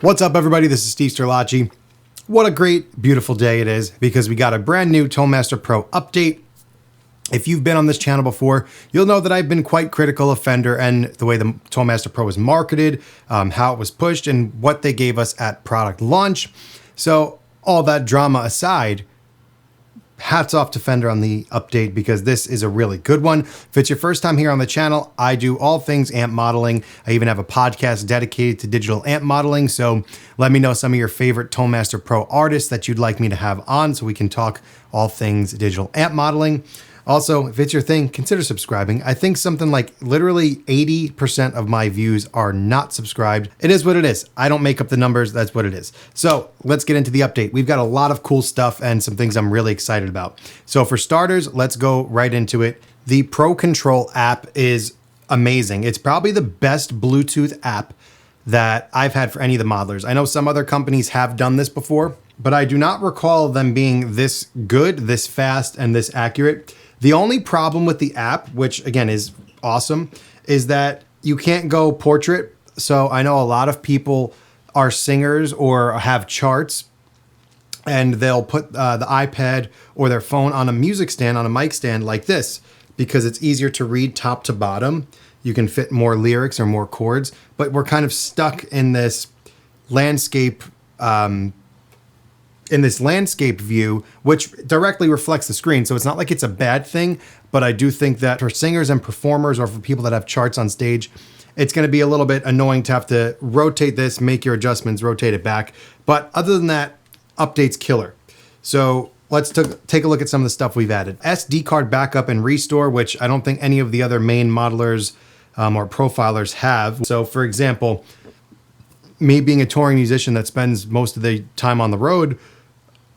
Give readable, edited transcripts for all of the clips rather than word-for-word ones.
What's up, everybody? This is Steve Sterlacci. What a great, beautiful day it is because we got a brand new ToneMaster Pro update. If you've been on this channel before, you'll know that I've been quite critical of Fender and the way the ToneMaster Pro was marketed, how it was pushed, and what they gave us at product launch. So all that drama aside, hats off to Fender on the update because this is a really good one. If it's your first time here on the channel, I do all things amp modeling. I even have a podcast dedicated to digital amp modeling. So let me know some of your favorite ToneMaster Pro artists that you'd like me to have on so we can talk all things digital amp modeling. Also, if it's your thing, consider subscribing. I think something like literally 80% of my views are not subscribed. It is what it is. I don't make up the numbers. That's what it is. So let's get into the update. We've got a lot of cool stuff and some things I'm really excited about. So for starters, let's go right into it. The Pro Control app is amazing. It's probably the best Bluetooth app that I've had for any of the modelers. I know some other companies have done this before, but I do not recall them being this good, this fast, and this accurate. The only problem with the app, which again is awesome, is that you can't go portrait. So I know a lot of people are singers or have charts and they'll put the iPad or their phone on a music stand, on a mic stand like this, because it's easier to read top to bottom. You can fit more lyrics or more chords, but we're kind of stuck in this landscape view, which directly reflects the screen. So it's not like it's a bad thing, but I do think that for singers and performers or for people that have charts on stage, it's going to be a little bit annoying to have to rotate this, make your adjustments, rotate it back. But other than that, update's killer. So let's take a look at some of the stuff we've added. SD card backup and restore, which I don't think any of the other main modelers or profilers have. So for example, me being a touring musician that spends most of the time on the road,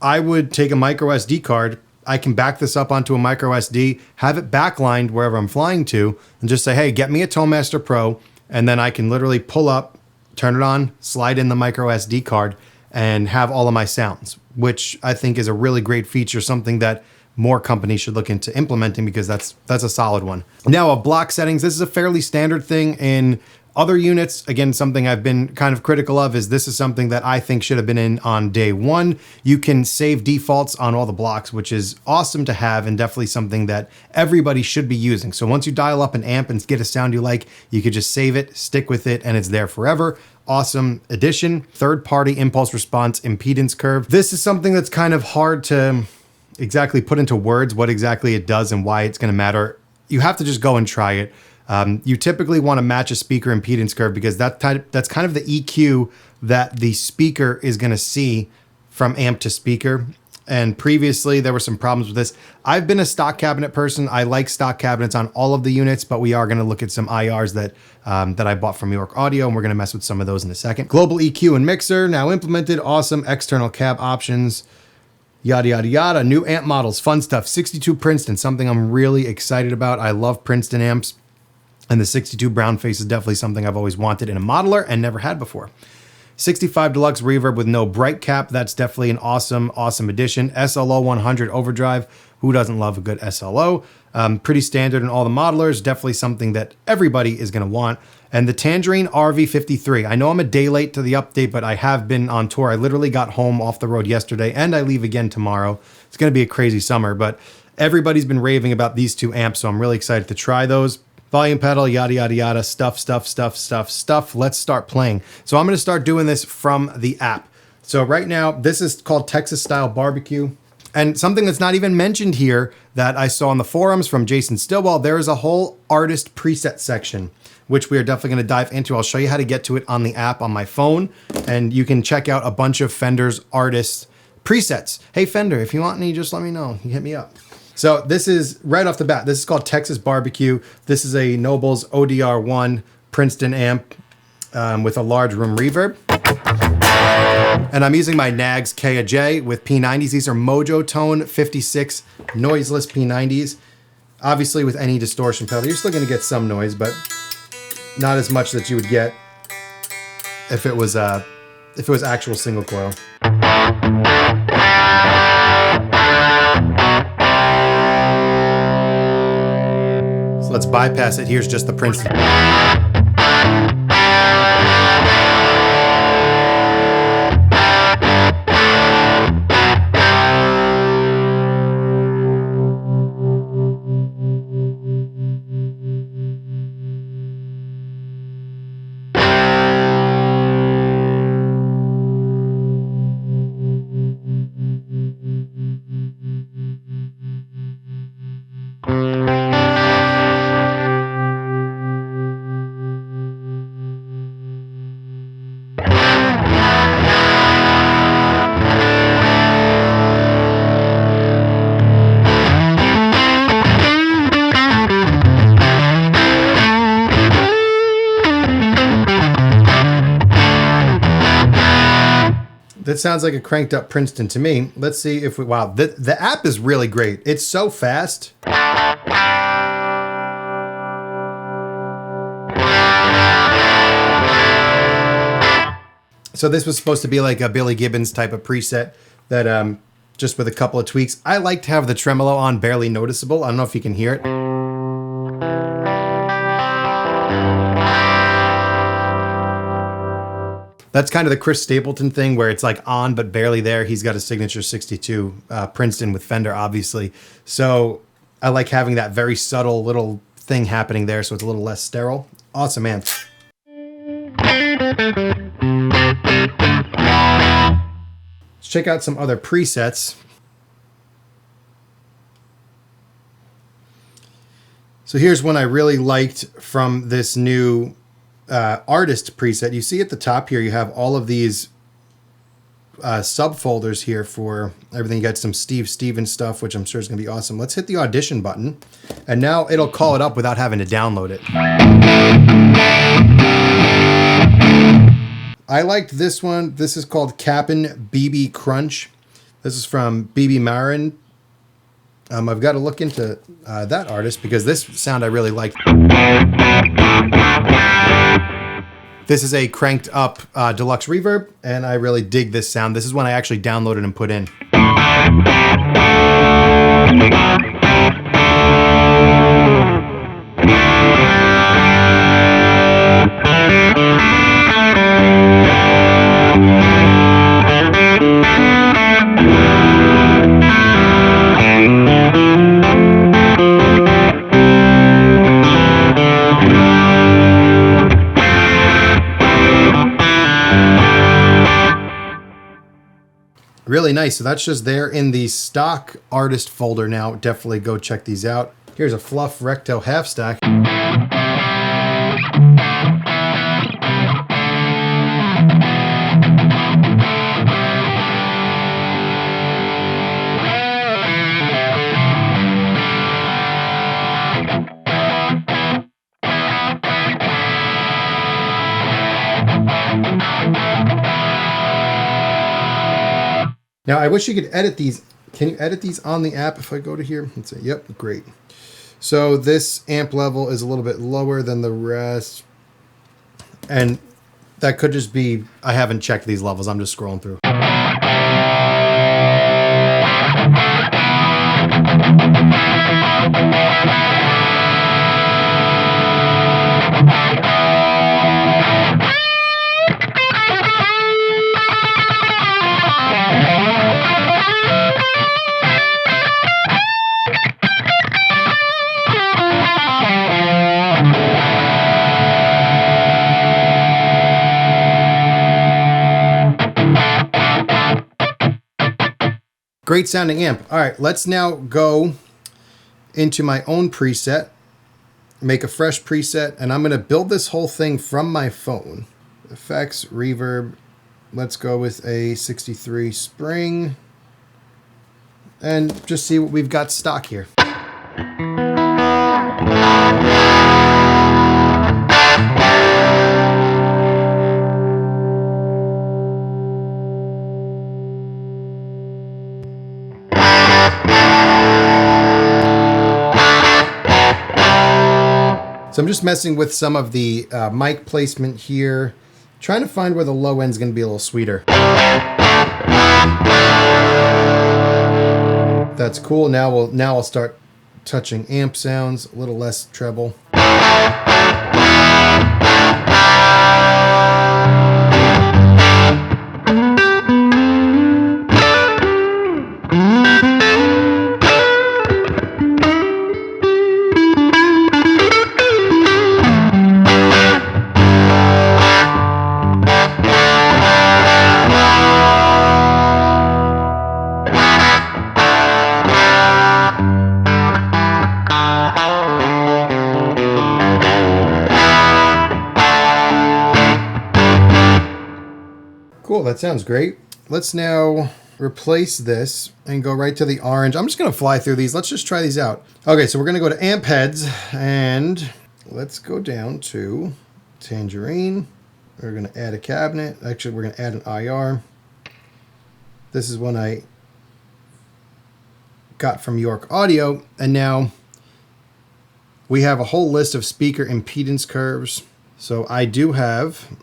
I would take a micro SD card. I can back this up onto a micro SD, have it backlined wherever I'm flying to, and just say, hey, get me a ToneMaster Pro. And then I can literally pull up, turn it on, slide in the micro SD card, and have all of my sounds, which I think is a really great feature, something that more companies should look into implementing because that's a solid one. Now, of block settings, this is a fairly standard thing in other units. Again, something I've been kind of critical of is this is something that I think should have been in on day one. You can save defaults on all the blocks, which is awesome to have and definitely something that everybody should be using. So once you dial up an amp and get a sound you like, you could just save it, stick with it, and it's there forever. Awesome addition. Third-party impulse response impedance curve. This is something that's kind of hard to exactly put into words what exactly it does and why it's going to matter. You have to just go and try it. You typically want to match a speaker impedance curve because that's kind of the EQ that the speaker is going to see from amp to speaker. And previously there were some problems with this. I've been a stock cabinet person. I like stock cabinets on all of the units, but we are going to look at some IRs that I bought from York Audio, and we're going to mess with some of those in a second. Global EQ and mixer now implemented. Awesome. External cab options. Yada, yada, yada. New amp models. Fun stuff. 62 Princeton, something I'm really excited about. I love Princeton amps. And the 62 brown face is definitely something I've always wanted in a modeler and never had before. 65 Deluxe reverb with no bright cap. That's definitely an awesome, awesome addition. SLO 100 overdrive. Who doesn't love a good SLO? Pretty standard in all the modelers. Definitely something that everybody is going to want. And the Tangerine RV53. I know I'm a day late to the update, but I have been on tour. I literally got home off the road yesterday and I leave again tomorrow. It's going to be a crazy summer, but everybody's been raving about these two amps, so I'm really excited to try those. Volume pedal, yada, yada, yada, stuff. Let's start playing. So I'm going to start doing this from the app. So right now, this is called Texas Style Barbecue. And something that's not even mentioned here that I saw on the forums from Jason Stillwell, there is a whole artist preset section, which we are definitely going to dive into. I'll show you how to get to it on the app on my phone. And you can check out a bunch of Fender's artist presets. Hey, Fender, if you want any, just let me know. You hit me up. So this is right off the bat. This is called Texas Barbecue. This is a Nobles ODR1 Princeton amp with a large room reverb. And I'm using my Knaggs Keya J with P90s. These are Mojo Tone 56 noiseless P90s. Obviously with any distortion pedal, you're still gonna get some noise, but not as much that you would get if it was actual single coil. Let's bypass it. Here's just the Princeton. That sounds like a cranked up Princeton to me. Let's see if we, wow, the app is really great. It's so fast. So this was supposed to be like a Billy Gibbons type of preset that just with a couple of tweaks. I like to have the tremolo on barely noticeable. I don't know if you can hear it. That's kind of the Chris Stapleton thing where it's like on but barely there. He's got a signature 62 Princeton with Fender, obviously. So I like having that very subtle little thing happening there so it's a little less sterile. Awesome, man. Let's check out some other presets. So here's one I really liked from this new artist preset. You see at the top here, you have all of these subfolders here for everything. You got some Steve Stevens stuff, which I'm sure is going to be awesome. Let's hit the audition button, and now it'll call it up without having to download it. I liked this one. This is called Cap'n BB Crunch. This is from BB Marin. I've got to look into that artist because this sound I really like. This is a cranked up deluxe reverb, and I really dig this sound. This is one I actually downloaded and put in. Really nice. So that's just there in the stock artist folder now. Definitely go check these out. Here's a Fluff Recto half stack. Now, I wish you could edit these. Can you edit these on the app? If I go to here and say, yep, great. So this amp level is a little bit lower than the rest. And that could just be, I haven't checked these levels. I'm just scrolling through. Great sounding amp. All right, let's now go into my own preset, make a fresh preset, and I'm going to build this whole thing from my phone. Effects, reverb. Let's go with a 63 Spring and just see what we've got stock here. So I'm just messing with some of the mic placement here, trying to find where the low end is going to be a little sweeter. That's cool. Now I'll start touching amp sounds, a little less treble. Cool, that sounds great. Let's now replace this and go right to the orange. I'm just gonna fly through these. Let's just try these out. Okay, so we're gonna go to amp heads and let's go down to tangerine. We're gonna add a cabinet. Actually, we're gonna add an IR. This is one I got from York Audio, and now we have a whole list of speaker impedance curves. So I do have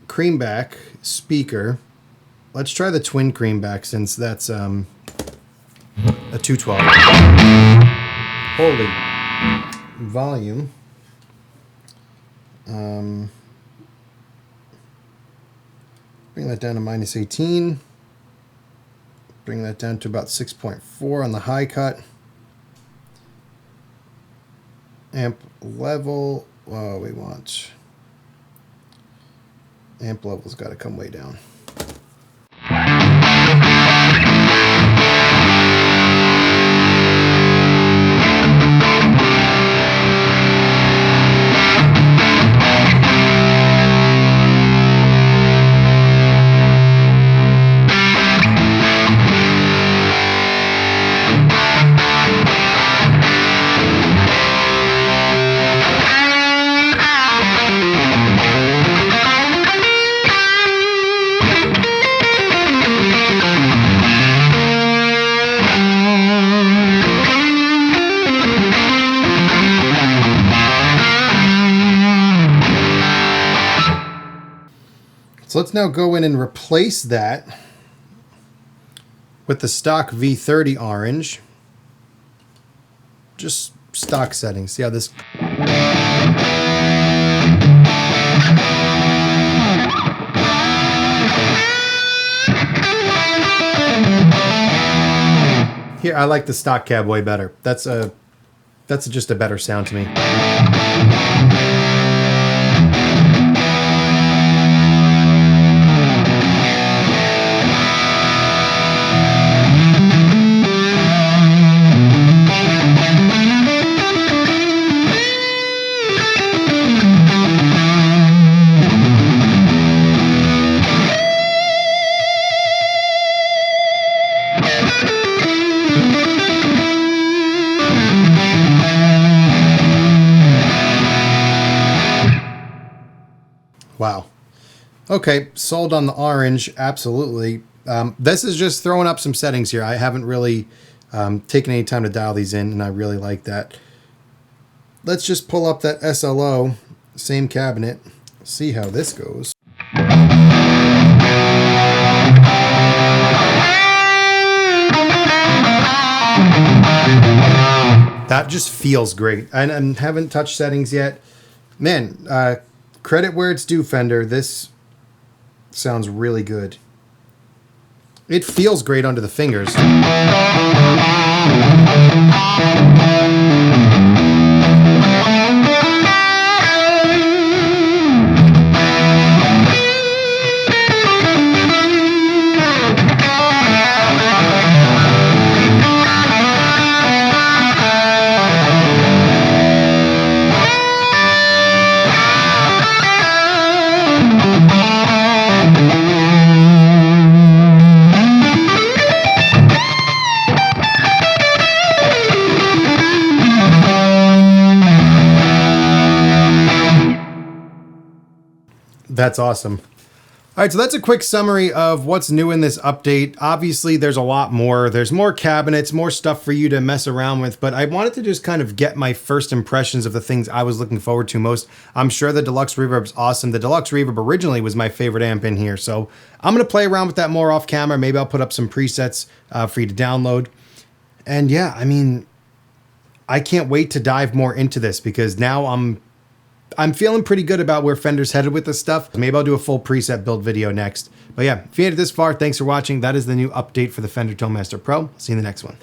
creamback speaker. Let's try the twin creamback since that's a 212. Holy volume. Bring that down to -18. Bring that down to about 6.4 on the high cut. Amp level, we want amp level's got to come way down. So let's now go in and replace that with the stock V30 orange. Just stock settings. See how this... Here, I like the stock cab way better. That's just a better sound to me. Wow. Okay, sold on the orange, absolutely. This is just throwing up some settings here. I haven't really taken any time to dial these in, and I really like that. Let's just pull up that SLO, same cabinet, see how this goes. That just feels great. And I haven't touched settings yet. Man, credit where it's due, Fender. This sounds really good. It feels great under the fingers. That's awesome. All right, so that's a quick summary of what's new in this update. Obviously, there's a lot more. There's more cabinets, more stuff for you to mess around with, but I wanted to just kind of get my first impressions of the things I was looking forward to most. I'm sure the Deluxe Reverb's awesome. The Deluxe Reverb originally was my favorite amp in here, so I'm going to play around with that more off camera. Maybe I'll put up some presets for you to download. And yeah, I mean, I can't wait to dive more into this because now I'm feeling pretty good about where Fender's headed with this stuff. Maybe I'll do a full preset build video next. But yeah, if you made it this far, thanks for watching. That is the new update for the Fender Tonemaster Pro. See you in the next one.